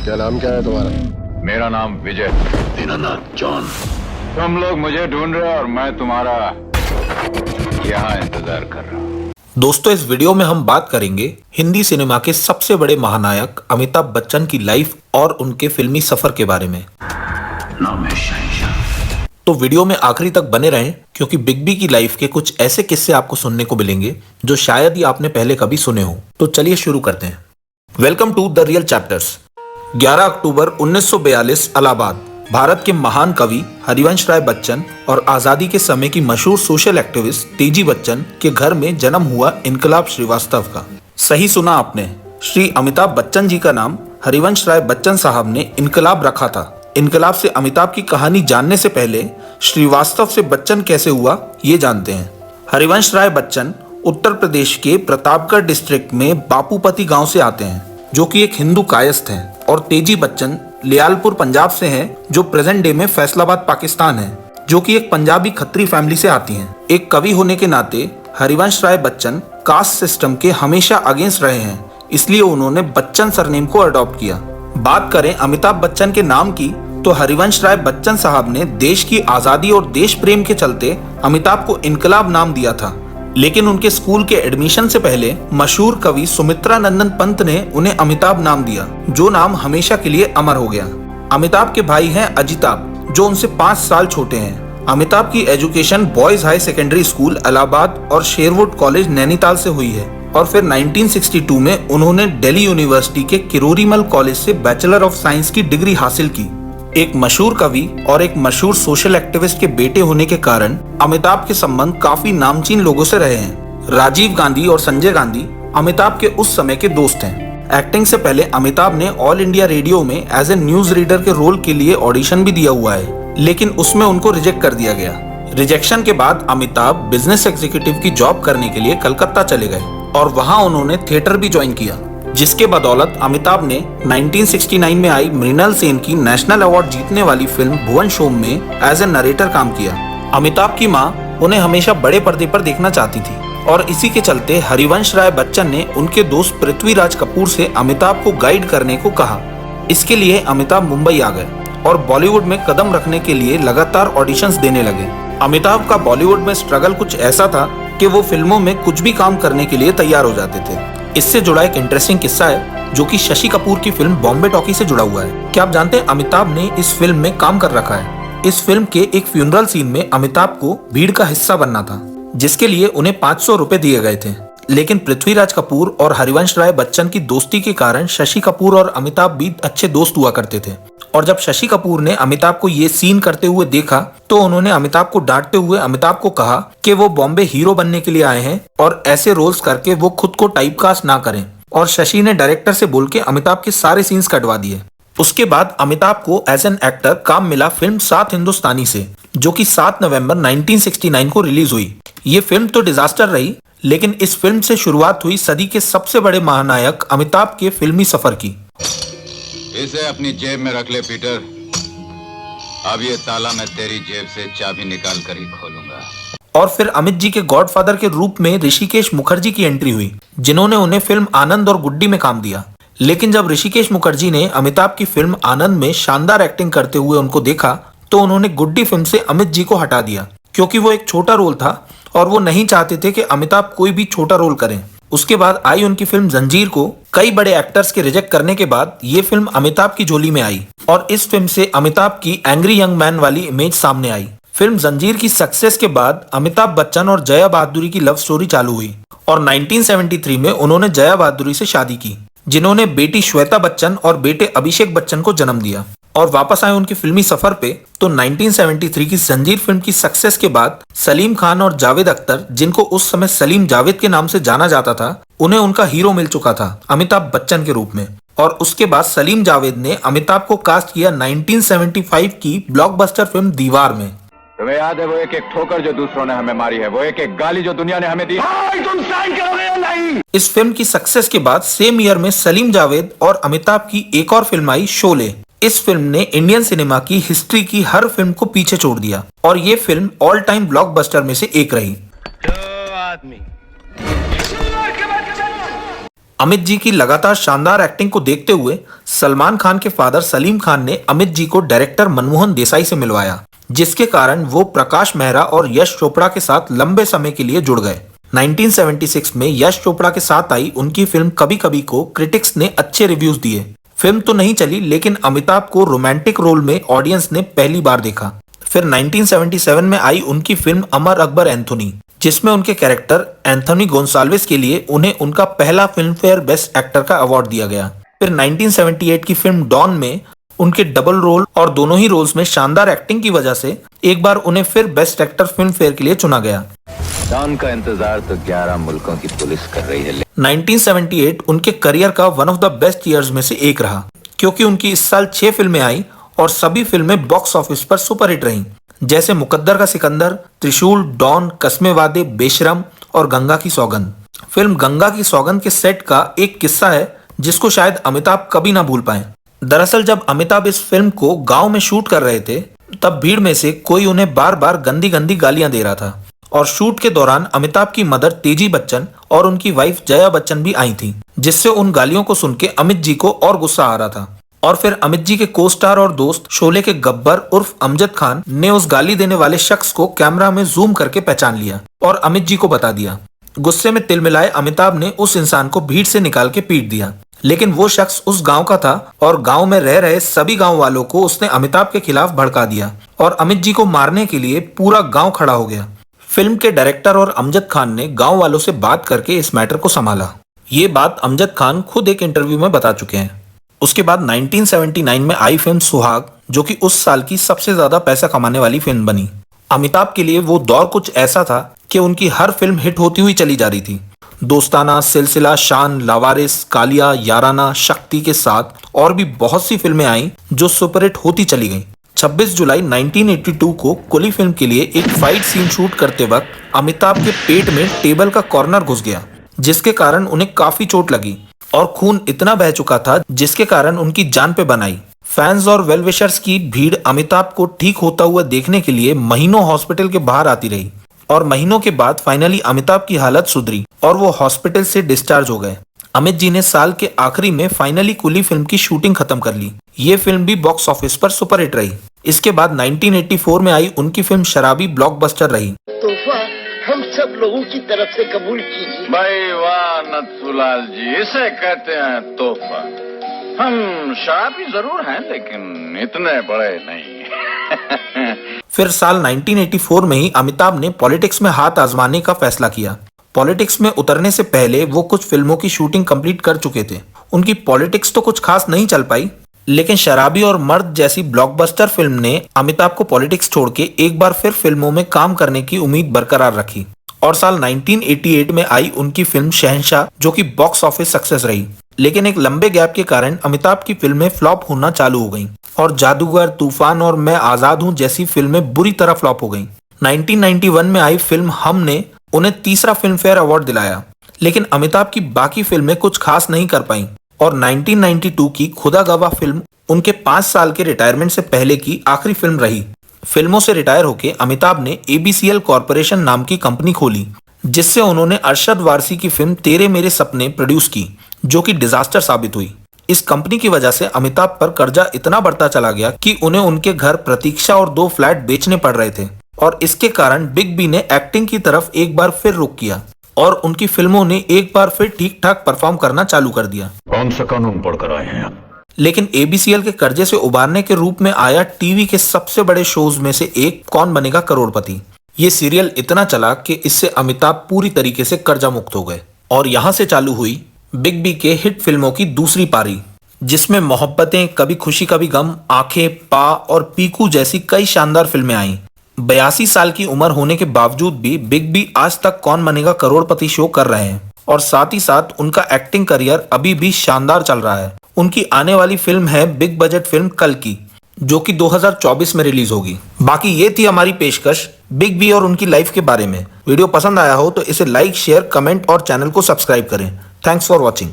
क्या नाम क्या है तुम्हारा? मेरा नाम विजय। दीनानाथ जॉन। तुम लोग मुझे ढूंढ रहे हो और मैं तुम्हारा यहाँ इंतजार कर रहा हूँ। दोस्तों, इस वीडियो में हम बात करेंगे हिंदी सिनेमा के सबसे बड़े महानायक अमिताभ बच्चन की लाइफ और उनके फिल्मी सफर के बारे में। नाम है शहंशाह। तो वीडियो में आखिरी तक बने रहें, क्योंकि बिग बी की लाइफ के कुछ ऐसे किस्से आपको सुनने को मिलेंगे जो शायद ही आपने पहले कभी सुने हो। तो चलिए शुरू करते हैं। Welcome to the real chapters. 11 अक्टूबर 1942 इलाहाबाद। भारत के महान कवि हरिवंश राय बच्चन और आजादी के समय की मशहूर सोशल एक्टिविस्ट तेजी बच्चन के घर में जन्म हुआ इनकलाब श्रीवास्तव का। सही सुना आपने, श्री अमिताभ बच्चन जी का नाम हरिवंश राय बच्चन साहब ने इनकलाब रखा था। इनकलाब से अमिताभ की कहानी जानने से पहले श्रीवास्तव से बच्चन कैसे हुआ ये जानते हैं। हरिवंश राय बच्चन उत्तर प्रदेश के प्रतापगढ़ डिस्ट्रिक्ट में बापूपति गांव से आते हैं, जो कि एक हिंदू कायस्थ हैं, और तेजी बच्चन लियालपुर पंजाब से हैं, जो प्रेजेंट डे में फैसलाबाद पाकिस्तान है, जो कि एक पंजाबी खत्री फैमिली से आती हैं। एक कवि होने के नाते हरिवंश राय बच्चन कास्ट सिस्टम के हमेशा अगेंस्ट रहे हैं, इसलिए उन्होंने बच्चन सरनेम को अडॉप्ट किया। बात करें अमिताभ बच्चन के नाम की, तो हरिवंश राय बच्चन साहब ने देश की आजादी और देश प्रेम के चलते अमिताभ को इनकलाब नाम दिया था, लेकिन उनके स्कूल के एडमिशन से पहले मशहूर कवि सुमित्रा नंदन पंत ने उन्हें अमिताभ नाम दिया, जो नाम हमेशा के लिए अमर हो गया। अमिताभ के भाई हैं अजिताभ, जो उनसे 5 साल छोटे हैं। अमिताभ की education boys high secondary school Allahabad और शेरवुड कॉलेज नैनीताल से हुई है, और फिर 1962 में उन्होंने दिल्ली यूनिवर्सिटी के किरोरीमल कॉलेज से बैचलर ऑफ साइंस की डिग्री हासिल की। एक मशहूर कवि और एक मशहूर सोशल एक्टिविस्ट के बेटे होने के कारण अमिताभ के संबंध काफी नामचीन लोगों से रहे हैं। राजीव गांधी और संजय गांधी अमिताभ के उस समय के दोस्त हैं। एक्टिंग से पहले अमिताभ ने ऑल इंडिया रेडियो में एज ए न्यूज रीडर के रोल के लिए ऑडिशन भी दिया हुआ है, लेकिन उसमें उनको रिजेक्ट कर दिया गया। रिजेक्शन के बाद अमिताभ बिजनेस एग्जीक्यूटिव की जॉब करने के लिए कलकत्ता चले गए, और वहाँ उन्होंने थिएटर भी ज्वाइन किया, जिसके बदौलत अमिताभ ने 1969 में आई मृणाल सेन की नेशनल अवार्ड जीतने वाली फिल्म भुवन शोम में एज ए नरेटर काम किया। अमिताभ की मां उन्हें हमेशा बड़े पर्दे पर देखना चाहती थी, और इसी के चलते हरिवंश राय बच्चन ने उनके दोस्त पृथ्वीराज कपूर से अमिताभ को गाइड करने को कहा। इसके लिए अमिताभ मुंबई आ गए और बॉलीवुड में कदम रखने के लिए लगातार ऑडिशंस देने लगे। अमिताभ का बॉलीवुड में स्ट्रगल कुछ ऐसा था कि वो फिल्मों में कुछ भी काम करने के लिए तैयार हो जाते थे। इससे जुड़ा एक इंटरेस्टिंग किस्सा है, जो कि शशि कपूर की फिल्म बॉम्बे टॉकी से जुड़ा हुआ है। क्या आप जानते हैं अमिताभ ने इस फिल्म में काम कर रखा है? इस फिल्म के एक फ्यूनरल सीन में अमिताभ को भीड़ का हिस्सा बनना था, जिसके लिए उन्हें 500 रुपए दिए गए थे। लेकिन पृथ्वीराज कपूर और हरिवंश राय बच्चन की दोस्ती के कारण शशि कपूर और अमिताभ भी अच्छे दोस्त हुआ करते थे, और जब शशि कपूर ने अमिताभ को ये सीन करते हुए देखा, तो उन्होंने अमिताभ को डांटते हुए अमिताभ को कहा कि वो बॉम्बे हीरो बनने के लिए आए हैं और ऐसे रोल्स करके वो खुद को टाइपकास्ट ना करें, और शशि ने डायरेक्टर से बोल के अमिताभ के सारे सीन्स कटवा दिए। उसके बाद अमिताभ को एज एन एक्टर काम मिला फिल्म 7 हिंदुस्तानी से, जो कि 7 नवंबर 1969 को रिलीज हुई। ये फिल्म तो डिजास्टर रही, लेकिन इस फिल्म से शुरुआत हुई सदी के सबसे बड़े महानायक अमिताभ के फिल्मी सफर की। इसे अपनी जेब में रख ले पीटर। अब ये ताला मैं तेरी जेब से चाबी निकाल कर ही खोलूंगा। और फिर अमित जी के गॉडफादर के रूप में ऋषिकेश मुखर्जी की एंट्री हुई, जिन्होंने उन्हें फिल्म आनंद और गुड्डी में काम दिया। लेकिन जब ऋषिकेश मुखर्जी ने अमिताभ की फिल्म आनंद में शानदार एक्टिंग करते हुए उनको देखा, तो उन्होंने गुड्डी फिल्म से अमित जी को हटा दिया, क्योंकि वो एक छोटा रोल था और वो नहीं चाहते थे कि अमिताभ कोई भी छोटा रोल करें। उसके बाद आई उनकी फिल्म जंजीर को कई बड़े एक्टर्स के रिजेक्ट करने के बाद ये फिल्म अमिताभ की झोली में आई, और इस फिल्म से अमिताभ की एंग्री यंग मैन वाली इमेज सामने आई। फिल्म जंजीर की सक्सेस के बाद अमिताभ बच्चन और जया बहादुरी की लव स्टोरी चालू हुई, और 1973 में उन्होंने जया बहादुरी से शादी की, जिन्होंने बेटी श्वेता बच्चन और बेटे अभिषेक बच्चन को जन्म दिया। और वापस आए उनके फिल्मी सफर पे, तो 1973 की जंजीर फिल्म की सक्सेस के बाद सलीम खान और जावेद अख्तर, जिनको उस समय सलीम जावेद के नाम से जाना जाता था, उन्हें उनका हीरो मिल चुका था अमिताभ बच्चन के रूप में। और उसके बाद सलीम जावेद ने अमिताभ को कास्ट किया 1975 की ब्लॉकबस्टर फिल्म दीवार में। तुम्हें याद है वो एक एक ठोकर जो दूसरों ने हमें मारी है, वो एक एक गाली जो दुनिया ने हमें दी? तुम साइन करोगे या नहीं? इस फिल्म की सक्सेस के बाद सेम ईयर में सलीम जावेद और अमिताभ की एक और फिल्म आई शोले। इस फिल्म ने इंडियन सिनेमा की हिस्ट्री की हर फिल्म को पीछे छोड़ दिया, और ये फिल्म ऑल टाइम ब्लॉकबस्टर में से एक रही। अमित जी की लगातार शानदार एक्टिंग को देखते हुए सलमान खान के फादर सलीम खान ने अमित जी को डायरेक्टर मनमोहन देसाई से मिलवाया, जिसके कारण वो प्रकाश मेहरा और यश चोपड़ा के साथ लंबे समय के लिए जुड़ गए। 1976 में यश चोपड़ा के साथ आई उनकी फिल्म कभी कभी को क्रिटिक्स ने अच्छे रिव्यूज दिए। फिल्म तो नहीं चली, लेकिन अमिताभ को रोमांटिक रोल में ऑडियंस ने पहली बार देखा। फिर 1977 में आई उनकी फिल्म अमर अकबर एंथोनी, जिसमें उनके कैरेक्टर एंथोनी गोंसाल्विस के लिए उन्हें उनका पहला फिल्म फेयर बेस्ट एक्टर का अवार्ड दिया गया। फिर 1978 की फिल्म डॉन में उनके डबल रोल और दोनों ही रोल्स में शानदार एक्टिंग की वजह से एक बार उन्हें फिर बेस्ट एक्टर फिल्म फेयर के लिए चुना गया। डॉन का इंतजार तो 11 मुल्कों की पुलिस कर रही है। 1978 उनके करियर का one of the best years में से एक रहा, क्योंकि उनकी इस साल 6 फिल्में आई और सभी फिल्में बॉक्स ऑफिस पर सुपरहिट रहीं, जैसे मुकद्दर का सिकंदर, त्रिशूल, डॉन, कस्मे वादे, बेशरम और गंगा की सौगंध। फिल्म गंगा की सौगंध के सेट का एक किस्सा है जिसको शायद अमिताभ कभी ना भूल पाए। दरअसल जब अमिताभ इस फिल्म को गांव में शूट कर रहे थे, तब भीड़ में से कोई उन्हें बार बार गंदी गंदी गालियां दे रहा था और शूट के दौरान अमिताभ की मदर तेजी बच्चन और उनकी वाइफ जया बच्चन भी आई थी, जिससे उन गालियों को सुन के अमित जी को और गुस्सा आ रहा था। और फिर अमित जी के को स्टार और दोस्त शोले के गब्बर उर्फ अमजद खान ने उस गाली देने वाले शख्स को कैमरा में जूम करके पहचान लिया और अमित जी को बता दिया। गुस्से में तिलमिलाए अमिताभ ने उस इंसान को भीड़ से निकाल के पीट दिया, लेकिन वो शख्स उस गांव का था और गांव में रह रहे सभी गांव वालों को उसने अमिताभ के खिलाफ भड़का दिया और अमित जी को मारने के लिए पूरा गांव खड़ा हो गया। फिल्म के डायरेक्टर और अमजद खान ने गांव वालों से बात करके इस मैटर को संभाला। ये बात अमजद खान खुद एक इंटरव्यू में बता चुके हैं। उसके बाद 1979 में आई फिल्म सुहाग, जो कि उस साल की सबसे ज्यादा पैसा कमाने वाली फिल्म बनी। अमिताभ के लिए वो दौर कुछ ऐसा था कि उनकी हर फिल्म हिट होती हुई चली जा रही थी। दोस्ताना, सिलसिला, शान, लावारिस, कालिया, याराना, शक्ति के साथ और भी बहुत सी फिल्में आई जो सुपरहिट होती चली गईं। 26 जुलाई 1982 को कुली फिल्म के लिए एक फाइट सीन शूट करते वक्त अमिताभ के पेट में टेबल का कॉर्नर घुस गया, जिसके कारण उन्हें काफी चोट लगी और खून इतना बह चुका था जिसके कारण उनकी जान पे बन आई। फैंस और वेलविशर्स की भीड़ अमिताभ को ठीक होता हुआ देखने के लिए महीनों हॉस्पिटल के बाहर आती रही और महीनों के बाद फाइनली अमिताभ की हालत सुधरी और वो हॉस्पिटल से डिस्चार्ज हो गए। अमित जी ने साल के आखिरी में फाइनली कुली फिल्म की शूटिंग खत्म कर ली। ये फिल्म भी बॉक्स ऑफिस पर सुपरहिट रही। इसके बाद 1984 में आई उनकी फिल्म शराबी ब्लॉकबस्टर रही। तोहफा हम सब लोगों की तरफ से कबूल कीजिए। भाई वाह नथुलाल जी, इसे कहते हैं तोहफा। हम शराबी जरूर हैं, लेकिन इतने बड़े नहीं। फिर साल 1984 में ही अमिताभ ने पॉलिटिक्स में हाथ आजमाने का फैसला किया। पॉलिटिक्स में उतरने से पहले वो कुछ फिल्मों की शूटिंग कंप्लीट कर चुके थे। उनकी पॉलिटिक्स तो कुछ खास नहीं चल पाई, लेकिन शराबी और मर्द जैसी ब्लॉकबस्टर फिल्म ने अमिताभ को पॉलिटिक्स छोड़ के एक बार फिर फिल्मों में काम करने की उम्मीद बरकरार रखी। और साल 1988 में आई उनकी फिल्म शहंशाह, जो कि बॉक्स ऑफिस सक्सेस रही, लेकिन एक लंबे गैप के कारण अमिताभ की फिल्में फ्लॉप होना चालू हो गईं और जादूगर, तूफान और मैं आजाद हूं जैसी फिल्में बुरी तरह फ्लॉप हो गईं। 1991 में आई फिल्म हम ने उन्हें तीसरा फिल्म फेयर अवार्ड दिलाया, लेकिन अमिताभ की बाकी फिल्में कुछ खास नहीं कर पाईं और 1992 की खुदा गवाह फिल्म उनके 5 साल के रिटायरमेंट से पहले की आखिरी फिल्म रही। फिल्मों से रिटायर होकर अमिताभ ने ABCL कॉरपोरेशन नाम की कंपनी खोली, जिससे उन्होंने अरशद वारसी की फिल्म तेरे मेरे सपने प्रोड्यूस की, जो कि डिजास्टर साबित हुई। इस कंपनी की वजह से अमिताभ पर कर्जा इतना बढ़ता चला गया कि उन्हें उनके घर प्रतीक्षा और 2 फ्लैट बेचने पड़ रहे थे और इसके कारण बिग बी ने एक्टिंग की तरफ एक बार फिर रुख किया और उनकी फिल्मों ने एक बार फिर ठीक ठाक परफॉर्म करना चालू कर दिया। कौन सा कानून पढ़कर आए हैं आप? लेकिन ABCL के कर्जे से उबारने के रूप में आया टीवी के सबसे बड़े शोज में से एक कौन बनेगा करोड़पति। ये सीरियल इतना चला कि इससे अमिताभ पूरी तरीके से कर्जा मुक्त हो गए और यहाँ से चालू हुई बिग बी के हिट फिल्मों की दूसरी पारी, जिसमें मोहब्बतें, कभी खुशी कभी गम, आंखें, पा और पीकू जैसी कई शानदार फिल्में आईं। 82 साल की उम्र होने के बावजूद भी बिग बी आज तक कौन बनेगा करोड़पति शो कर रहे हैं और साथ ही साथ उनका एक्टिंग करियर अभी भी शानदार चल रहा है। उनकी आने वाली फिल्म है बिग बजट फिल्म कल की, जो कि 2024 में रिलीज होगी। बाकी ये थी हमारी पेशकश बिग बी और उनकी लाइफ के बारे में। वीडियो पसंद आया हो तो इसे लाइक, शेयर, कमेंट और चैनल को सब्सक्राइब करें। Thanks for watching.